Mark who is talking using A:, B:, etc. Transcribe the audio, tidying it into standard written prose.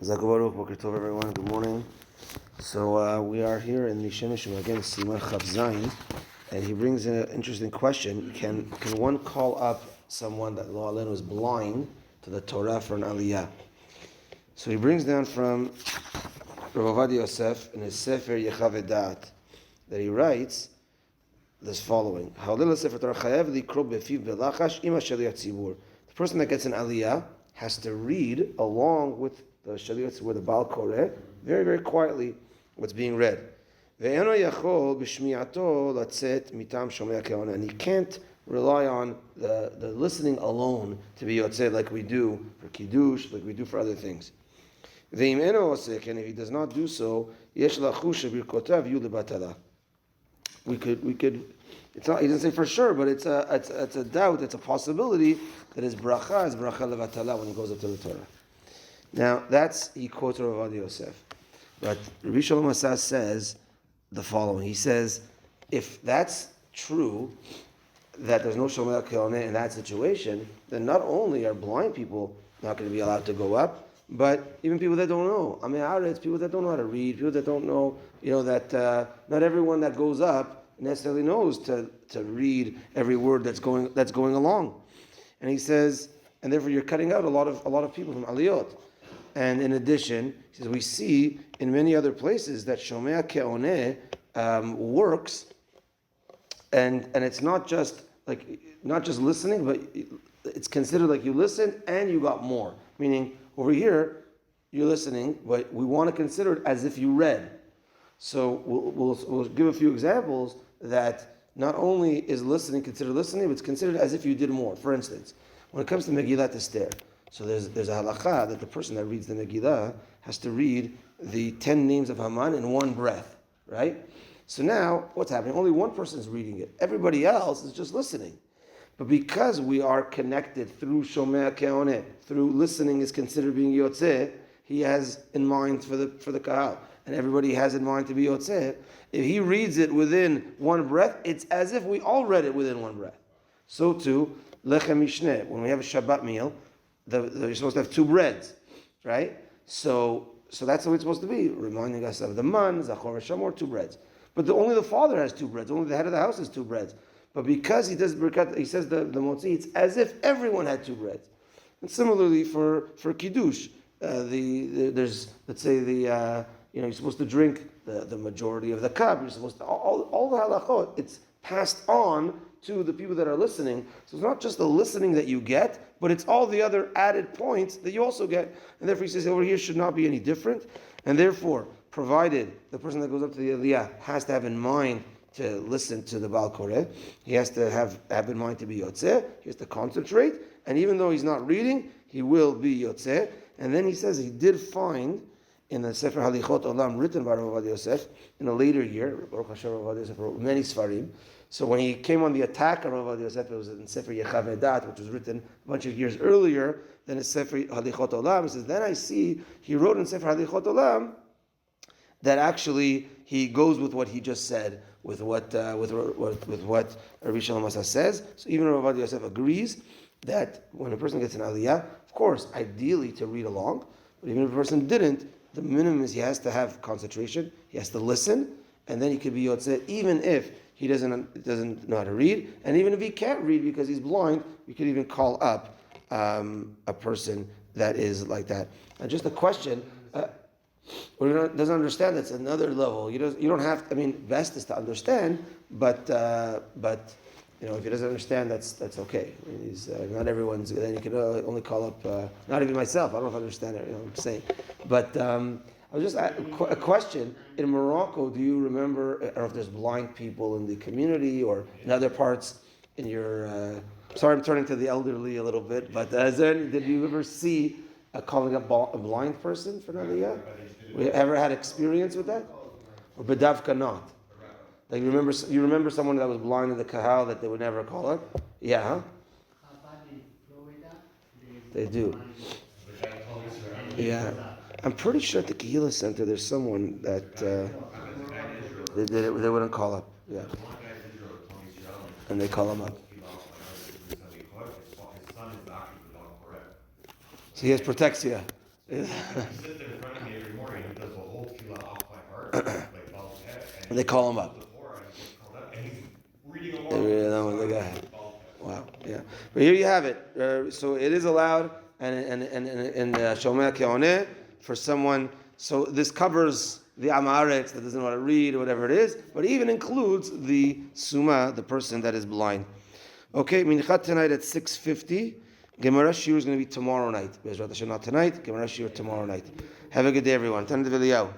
A: Baruch, Boker Tov, everyone. Good morning. So we are here in the Shemishim again, Simon Chav Zayin, and he brings in an interesting question: Can one call up someone that Lo Aleinu is blind to the Torah for an Aliyah? So he brings down from Rav Ovadia Yosef in his Sefer Yechav Edat that he writes this following: The person that gets an Aliyah has to read along with the Shaliach, where the Baal Koreh, very, very quietly, what's being read. And he can't rely on the listening alone to be yotzeh like we do for Kiddush, like we do for other things. And if he does not do so, we could. It's not. He doesn't say for sure, but it's a doubt. It's a possibility that his bracha is bracha levatala when he goes up to the Torah. Now he quotes Rav Ovadia Yosef, but Rabbi Shalom Asas says the following. He says, if that's true, that there's no Shomei Keoneh in that situation, then not only are blind people not going to be allowed to go up, but even people that don't know. I mean, it's people that don't know how to read, people that don't know, that not everyone that goes up necessarily knows to read every word that's going along. And he says, and therefore you're cutting out a lot of people from aliyot. And in addition, he says we see in many other places that Shomei Keoneh works, and it's not just listening, but it's considered like you listen and you got more. Meaning over here you're listening, but we want to consider it as if you read. So we'll give a few examples that not only is listening considered listening, but it's considered as if you did more. For instance, when it comes to Megillat Esther, so there's a halakha that the person that reads the Megillah has to read the 10 names of Haman in one breath, right? So now, what's happening? Only one person is reading it. Everybody else is just listening. But because we are connected through Shomei Keoneh, through listening is considered being Yotzeh, he has in mind for the Kahal, and everybody has in mind to be Yotzeh. If he reads it within one breath, it's as if we all read it within one breath. So too, Lechem Mishneh, when we have a Shabbat meal, you're supposed to have two breads, right? So that's how it's supposed to be, reminding us of the man, Zachor v'Shamor, two breads. But only the father has two breads, only the head of the house has two breads. But because he does Birkat, he says the Motzi, it's as if everyone had two breads. And similarly for Kiddush, there's, let's say you're supposed to drink the majority of the cup, you're supposed to, all the halachot, it's passed on to the people that are listening. So it's not just the listening that you get, but it's all the other added points that you also get. And therefore he says over here should not be any different. And therefore, provided the person that goes up to the Aliyah has to have in mind to listen to the Baal Koreh, he has to have in mind to be Yotzeh, he has to concentrate, and even though he's not reading, he will be Yotzeh. And then he says he did find in the Sefer Halachot Olam written by Rav Ovadia Yosef in a later year, Baruch Hashem Rav Ovadia Yosef wrote many Sfarim. So when he came on the attack of Rav Ovadia Yosef, it was in Sefer Yechav Edat, which was written a bunch of years earlier than in Sefer Halachot Olam. He says, then I see he wrote in Sefer Halachot Olam that actually he goes with what he just said, with what Rabbi Shalom Asas says. So even Rav Ovadia Yosef agrees that when a person gets an Aliyah, of course, ideally to read along, but even if a person didn't, the minimum is he has to have concentration, he has to listen, and then he could be yotzeh, even if he doesn't know how to read, and even if he can't read because he's blind, we could even call up a person that is like that. And just a question, who doesn't understand, that's another level. You don't have to, best is to understand, but if he doesn't understand, that's okay. He's not everyone's. Then you can only call up. Not even myself. I don't know if I understand it. I'm saying, but I was just a question. In Morocco, do you remember? I don't know if there's blind people in the community or in other parts in your. Sorry, I'm turning to the elderly a little bit. But did you ever see calling up a blind person for an aliyah? We ever had experience with that? Or bedavka not? Like you remember someone that was blind in the kahal that they would never call up? Yeah, huh? They do. Yeah, I'm pretty sure at the Kehillah Center there's someone that they wouldn't call up. Yeah, and they call him up. So he has protexia.
B: He sits in front of me every morning. He does the whole tefillah off by heart, like Baal's head.
A: And they call him up.
B: The Torah, and he's called up, and he's reading along.
A: They really know what they got. Wow. Yeah. But here you have it. So it is allowed, and Shomea Keoneh for someone. So this covers the Amaretz that doesn't want to read or whatever it is, but it even includes the Suma, the person that is blind. Okay, Minchat tonight at 6:50. Gemara Shiur is going to be tomorrow night. Bezrat Hashem, not tonight. Gemara Shiur tomorrow night. Have a good day, everyone. Tan V'Eliyahu.